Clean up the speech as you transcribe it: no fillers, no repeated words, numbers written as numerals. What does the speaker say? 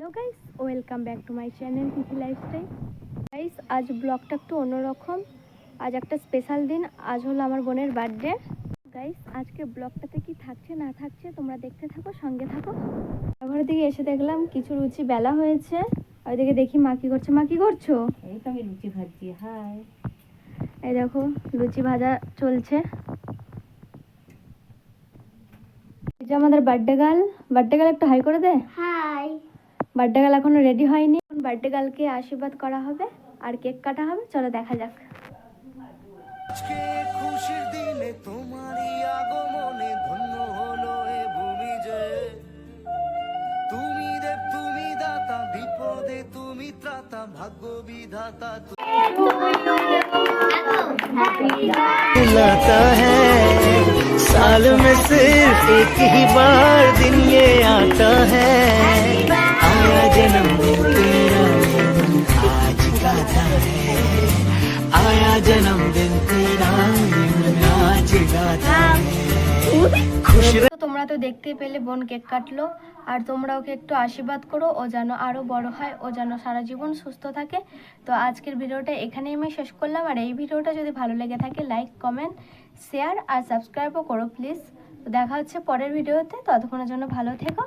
Hello guys, welcome back to my channel Tithi lifestyle. Guys, আজ ব্লগটা একটু অন্যরকম। আজ একটা স্পেশাল দিন। আজ হলো আমার বোনের বার্থডে। গাইস, আজকে ব্লগটাতে কি থাকছে না থাকছে তোমরা দেখতে থাকো, সঙ্গে থাকো। ঘরের দিকে এসে দেখলাম কিছু লুচি বেলা হয়েছে। ওইদিকে দেখি মা কি করছে। মা কি করছো? এই তো আমি লুচি ভাজছি। হাই, এই দেখো লুচি ভাজা চলছে। এই যে আমাদের বার্থডে গার্ল একটু হাই করে দে। হাই। বার্থডে গার্ল এখনো রেডি হয়নি। বার্থডে গার্লকে আশীর্বাদ করা হবে আর কেক কাটা হবে। চলো দেখা যাক। আজকে খুশির দিনে তোমারই আগমনে ধন্য হলো এ ভূমি যে তুমি দেব তুমি দাতা বিপদে তুমি ত্রাতা ভাগ্য বিধাতা बुलाता है साल में सिर्फ एक ही बार दिन ये आता है आया जन्मदिन तेरा आज गाता है आया जन्मदिन तेरा आज गाता है তো তোমরা তো দেখতেই পেলে বোন কেক কাটলো। আর তোমরা ওকে একটু আশীর্বাদ করো, ও যেন আরো বড় হয়, ও যেন সারা জীবন সুস্থ থাকে। তো আজকের ভিডিওটা এখানেই আমি শেষ করলাম। আর এই ভিডিওটা যদি ভালো লেগে থাকে লাইক, কমেন্ট, শেয়ার আর সাবস্ক্রাইবও করো প্লিজ। তো দেখা হচ্ছে পরের ভিডিওতে। ততক্ষণের জন্য ভালো থেকো।